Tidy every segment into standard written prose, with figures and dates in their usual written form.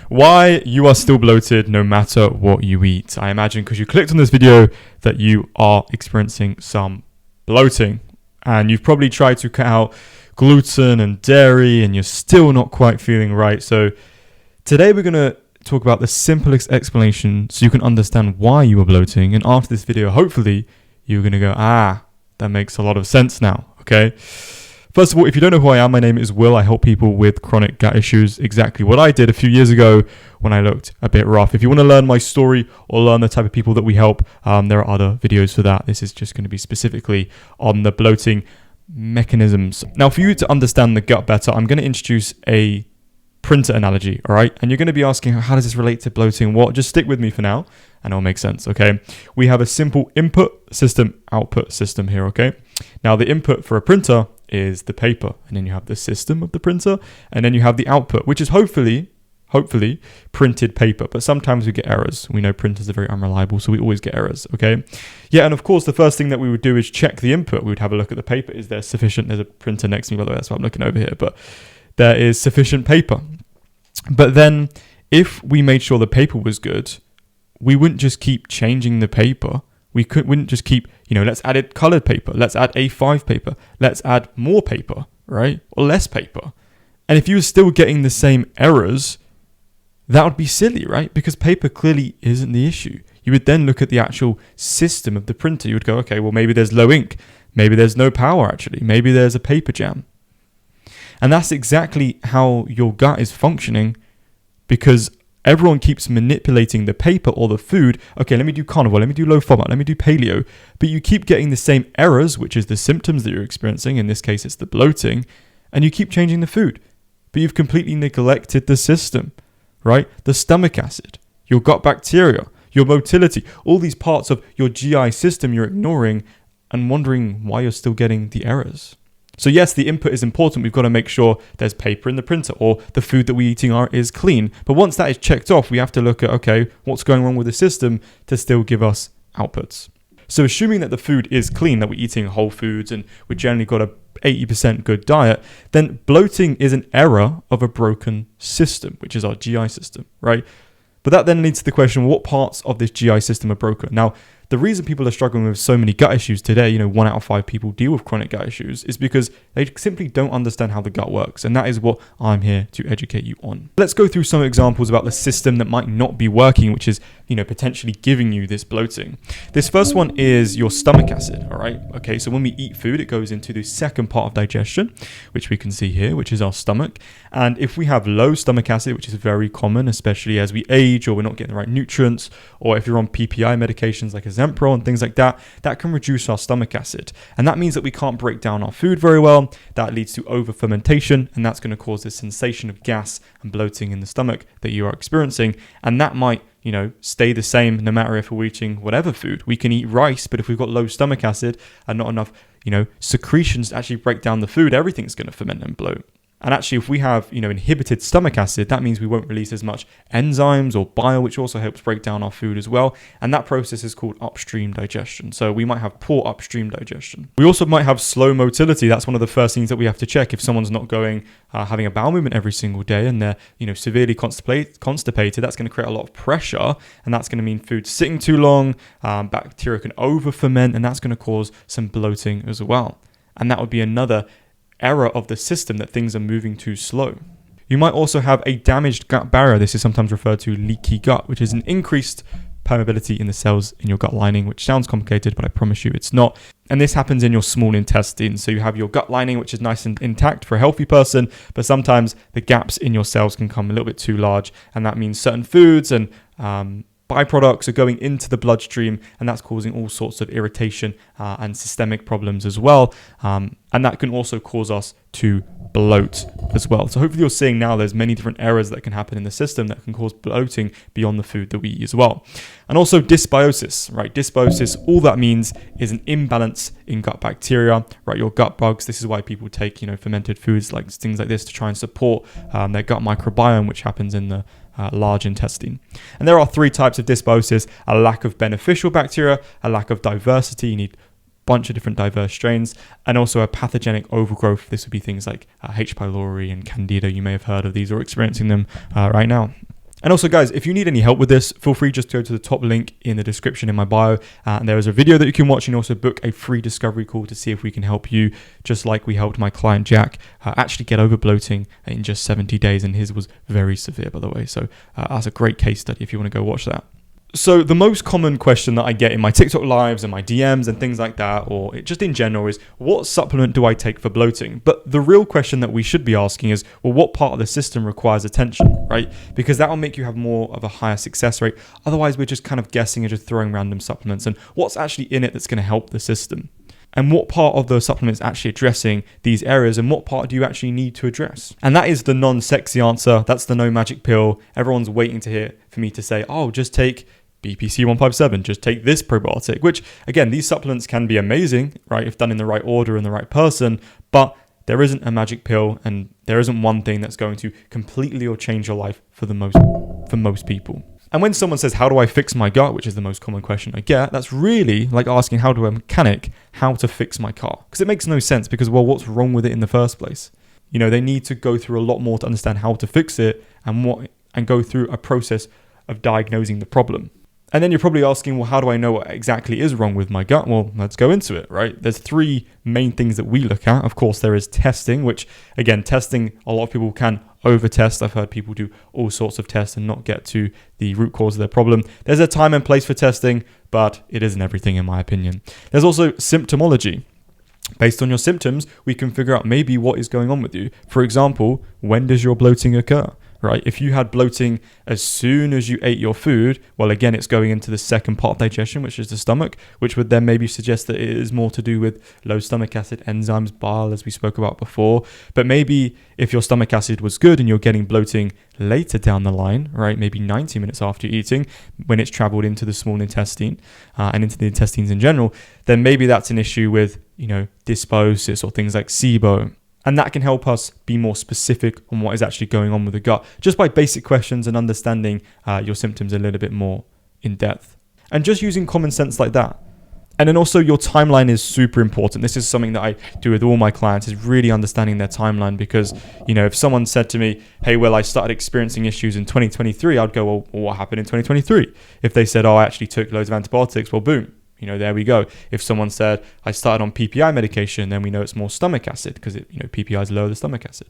why you are still bloated no matter what you eat. I imagine because you clicked on this video that you are experiencing some bloating, and you've probably tried to cut out gluten and dairy and you're still not quite feeling right. So today we're going to talk about the simplest explanation so you can understand why you are bloating, and after this video hopefully you're going to go, that makes a lot of sense now. Okay, first of all, if you don't know who I am, my name is Will. I help people with chronic gut issues, exactly what I did a few years ago when I looked a bit rough. If you want to learn my story or learn the type of people that we help, there are other videos for that. This is just going to be specifically on the bloating mechanisms. Now, for you to understand the gut better, I'm going to introduce a printer analogy, all right? And you're going to be asking, how does this relate to bloating? Well, just stick with me for now and it'll make sense, okay? We have a simple input system, output system here, okay? Now, the input for a printer is the paper, and then you have the system of the printer, and then you have the output, which is hopefully printed paper. But sometimes we get errors. We know printers are very unreliable, so we always get errors, okay? Yeah, and of course, the first thing that we would do is check the input. We would have a look at the paper. Is there sufficient? There's a printer next to me, by the way, that's what I'm looking over here, but there is sufficient paper. But then if we made sure the paper was good, we wouldn't just keep changing the paper. We wouldn't just keep, let's add it colored paper. Let's add A5 paper. Let's add more paper, right? Or less paper. And if you were still getting the same errors, that would be silly, right? Because paper clearly isn't the issue. You would then look at the actual system of the printer. You would go, okay, well, maybe there's low ink. Maybe there's no power, actually. Maybe there's a paper jam. And that's exactly how your gut is functioning, because everyone keeps manipulating the paper or the food. Okay, let me do carnivore, let me do low FODMAP, let me do paleo. But you keep getting the same errors, which is the symptoms that you're experiencing. In this case, it's the bloating. And you keep changing the food. But you've completely neglected the system, right? The stomach acid, your gut bacteria, your motility, all these parts of your GI system you're ignoring and wondering why you're still getting the errors. So yes, the input is important. We've got to make sure there's paper in the printer or the food that we're eating is clean. But once that is checked off, we have to look at, okay, what's going wrong with the system to still give us outputs. So assuming that the food is clean, that we're eating whole foods and we generally got a 80% good diet, then bloating is an error of a broken system, which is our GI system, right? But that then leads to the question, what parts of this GI system are broken? Now, the reason people are struggling with so many gut issues today, 1 out of 5 people deal with chronic gut issues, is because they simply don't understand how the gut works. And that is what I'm here to educate you on. Let's go through some examples about the system that might not be working, which is, potentially giving you this bloating. This first one is your stomach acid, all right? Okay, so when we eat food, it goes into the second part of digestion, which we can see here, which is our stomach. And if we have low stomach acid, which is very common, especially as we age or we're not getting the right nutrients, or if you're on PPI medications like Azempro and things like that, that can reduce our stomach acid. And that means that we can't break down our food very well. That leads to over fermentation, and that's going to cause this sensation of gas and bloating in the stomach that you are experiencing. And that might stay the same no matter if we're eating whatever food. We can eat rice, but if we've got low stomach acid and not enough, secretions to actually break down the food, everything's going to ferment and bloat. And actually, if we have, inhibited stomach acid, that means we won't release as much enzymes or bile, which also helps break down our food as well. And that process is called upstream digestion. So we might have poor upstream digestion. We also might have slow motility. That's one of the first things that we have to check. If someone's not having a bowel movement every single day and they're, severely constipated, that's going to create a lot of pressure. And that's going to mean food sitting too long, bacteria can over ferment, and that's going to cause some bloating as well. And that would be another error of the system, that things are moving too slow. You might also have a damaged gut barrier. This is sometimes referred to leaky gut, which is an increased permeability in the cells in your gut lining, which sounds complicated, but I promise you it's not. And this happens in your small intestine. So you have your gut lining, which is nice and intact for a healthy person, but sometimes the gaps in your cells can come a little bit too large. And that means certain foods and byproducts are going into the bloodstream, and that's causing all sorts of irritation and systemic problems as well. And that can also cause us to bloat as well. So hopefully you're seeing now there's many different errors that can happen in the system that can cause bloating beyond the food that we eat as well. And also dysbiosis, right? Dysbiosis, all that means is an imbalance in gut bacteria, right? Your gut bugs. This is why people take, fermented foods like things like this to try and support their gut microbiome, which happens in the large intestine. And there are 3 types of dysbiosis: a lack of beneficial bacteria, a lack of diversity, you need bunch of different diverse strains, and also a pathogenic overgrowth. This would be things like H. pylori and Candida. You may have heard of these or experiencing them right now. And also, guys, if you need any help with this, feel free just to go to the top link in the description in my bio. And there is a video that you can watch and also book a free discovery call to see if we can help you, just like we helped my client Jack actually get over bloating in just 70 days. And his was very severe, by the way. So that's a great case study if you want to go watch that. So the most common question that I get in my TikTok lives and my DMs and things like that, or just in general, is what supplement do I take for bloating? But the real question that we should be asking is, well, what part of the system requires attention, right? Because that will make you have more of a higher success rate. Otherwise, we're just kind of guessing and just throwing random supplements, and what's actually in it that's going to help the system? And what part of the supplement is actually addressing these areas, and what part do you actually need to address? And that is the non-sexy answer. That's the no magic pill. Everyone's waiting to hear for me to say, oh, just take BPC 157, just take this probiotic, which again, these supplements can be amazing, right? If done in the right order and the right person, but there isn't a magic pill, and there isn't one thing that's going to completely or change your life for most people. And when someone says, how do I fix my gut, which is the most common question I get, that's really like asking how to a mechanic how to fix my car. Because it makes no sense, because, well, what's wrong with it in the first place? You know, they need to go through a lot more to understand how to fix it and go through a process of diagnosing the problem. And then you're probably asking, well, how do I know what exactly is wrong with my gut? Well, let's go into it, right? There's three main things that we look at. Of course, there is testing, which, again, testing, a lot of people can over-test. I've heard people do all sorts of tests and not get to the root cause of their problem. There's a time and place for testing, but it isn't everything, in my opinion. There's also symptomology. Based on your symptoms, we can figure out maybe what is going on with you. For example, when does your bloating occur? Right? If you had bloating as soon as you ate your food, well, again, it's going into the second part of digestion, which is the stomach, which would then maybe suggest that it is more to do with low stomach acid, enzymes, bile, as we spoke about before. But maybe if your stomach acid was good and you're getting bloating later down the line, right, maybe 90 minutes after eating, when it's traveled into the small intestine and into the intestines in general, then maybe that's an issue with, dysbiosis or things like SIBO. And that can help us be more specific on what is actually going on with the gut, just by basic questions and understanding your symptoms a little bit more in depth. And just using common sense like that. And then also your timeline is super important. This is something that I do with all my clients, is really understanding their timeline, because, if someone said to me, hey, well, I started experiencing issues in 2023, I'd go, well, what happened in 2023? If they said, oh, I actually took loads of antibiotics, well, boom. There we go. If someone said, I started on PPI medication, then we know it's more stomach acid, because PPIs lower the stomach acid.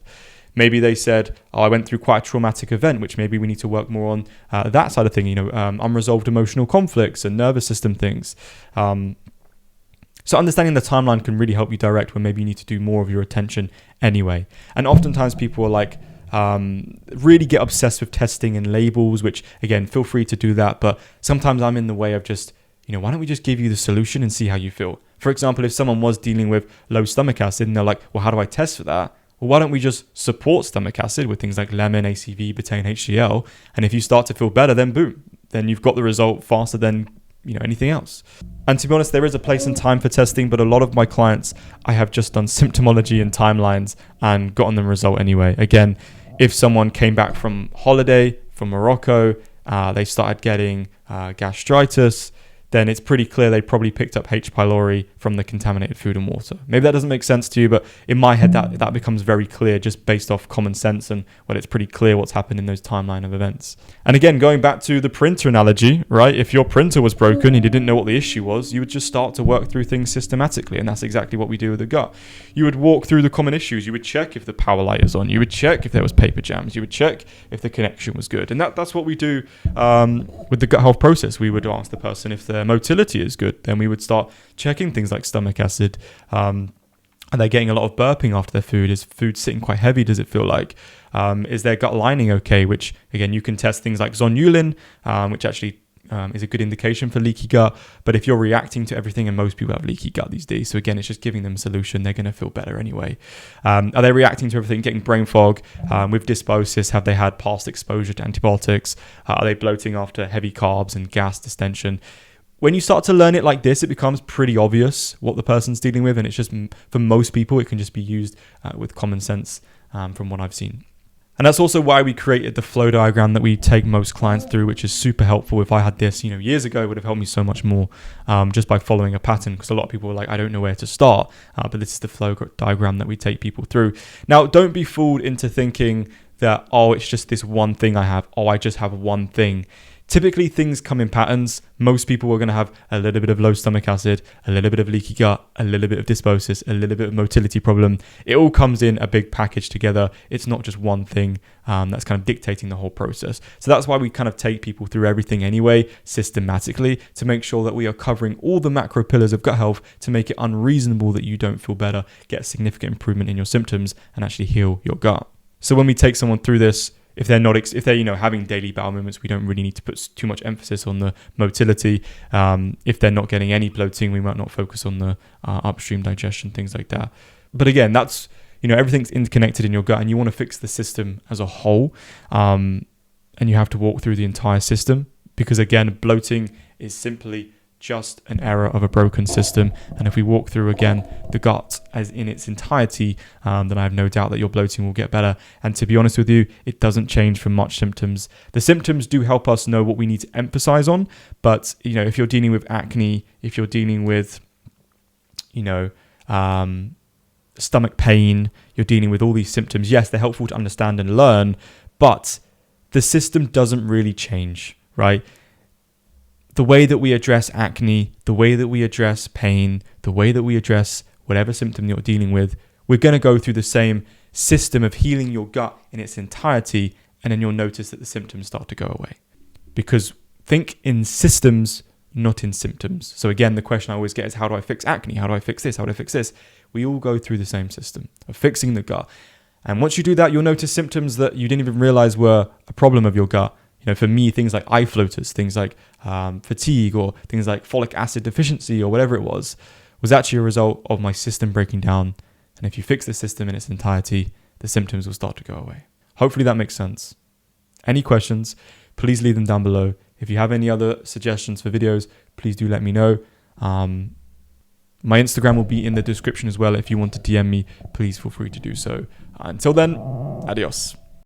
Maybe they said, oh, I went through quite a traumatic event, which maybe we need to work more on that side of thing, unresolved emotional conflicts and nervous system things. So understanding the timeline can really help you direct when maybe you need to do more of your attention anyway. And oftentimes people are like, really get obsessed with testing and labels, which, again, feel free to do that. But sometimes I'm in the way of just, why don't we just give you the solution and see how you feel? For example, if someone was dealing with low stomach acid and they're like, well, how do I test for that? Well, why don't we just support stomach acid with things like lemon, ACV, betaine, HCl? And if you start to feel better, then boom, then you've got the result faster than anything else. And to be honest, there is a place and time for testing, but a lot of my clients, I have just done symptomology and timelines and gotten the result anyway. Again, if someone came back from holiday from Morocco, they started getting gastritis, then it's pretty clear they probably picked up H. pylori from the contaminated food and water. Maybe that doesn't make sense to you, but in my head, that becomes very clear just based off common sense, and it's pretty clear what's happened in those timeline of events. And again, going back to the printer analogy, right? If your printer was broken and you didn't know what the issue was, you would just start to work through things systematically, and that's exactly what we do with the gut. You would walk through the common issues. You would check if the power light is on. You would check if there was paper jams. You would check if the connection was good. And that's what we do with the gut health process. We would ask the person if their motility is good. Then we would start checking things like stomach acid. Are they getting a lot of burping after their food? Is food sitting quite heavy? Does it feel like? Is their gut lining okay? Which, again, you can test things like zonulin, which actually is a good indication for leaky gut. But if you're reacting to everything, and most people have leaky gut these days, so again, it's just giving them a solution. They're going to feel better anyway. Are they reacting to everything, getting brain fog? With dysbiosis, have they had past exposure to antibiotics? Are they bloating after heavy carbs and gas distension? When you start to learn it like this, it becomes pretty obvious what the person's dealing with. And it's just, for most people, it can just be used with common sense from what I've seen. And that's also why we created the flow diagram that we take most clients through, which is super helpful. If I had this, years ago, it would have helped me so much more just by following a pattern, because a lot of people are like, I don't know where to start. But this is the flow diagram that we take people through. Now, don't be fooled into thinking that, oh, it's just this one thing I have. Oh, I just have one thing. Typically, things come in patterns. Most people are going to have a little bit of low stomach acid, a little bit of leaky gut, a little bit of dysbiosis, a little bit of motility problem. It all comes in a big package together. It's not just one thing that's kind of dictating the whole process. So that's why we kind of take people through everything anyway, systematically, to make sure that we are covering all the macro pillars of gut health to make it unreasonable that you don't feel better, get significant improvement in your symptoms, and actually heal your gut. So when we take someone through this, if they're having daily bowel movements, we don't really need to put too much emphasis on the motility. If they're not getting any bloating, we might not focus on the upstream digestion, things like that. But again, that's, everything's interconnected in your gut, and you want to fix the system as a whole. And you have to walk through the entire system, because again, bloating is simply just an error of a broken system. And if we walk through again the gut as in its entirety, then I have no doubt that your bloating will get better. And to be honest with you, it doesn't change from much symptoms. The symptoms do help us know what we need to emphasize on, but if you're dealing with acne, if you're dealing with stomach pain, you're dealing with all these symptoms, yes, they're helpful to understand and learn, but the system doesn't really change, right? The way that we address acne, the way that we address pain, the way that we address whatever symptom you're dealing with, we're going to go through the same system of healing your gut in its entirety, and then you'll notice that the symptoms start to go away. Because think in systems, not in symptoms. So again, the question I always get is, how do I fix acne? How do I fix this? How do I fix this? We all go through the same system of fixing the gut. And once you do that, you'll notice symptoms that you didn't even realize were a problem of your gut. For me, things like eye floaters, things like fatigue, or things like folic acid deficiency, or whatever it was actually a result of my system breaking down. And if you fix the system in its entirety, the symptoms will start to go away. Hopefully that makes sense. Any questions, please leave them down below. If you have any other suggestions for videos, please do let me know. My Instagram will be in the description as well. If you want to DM me, please feel free to do so. Until then, adios.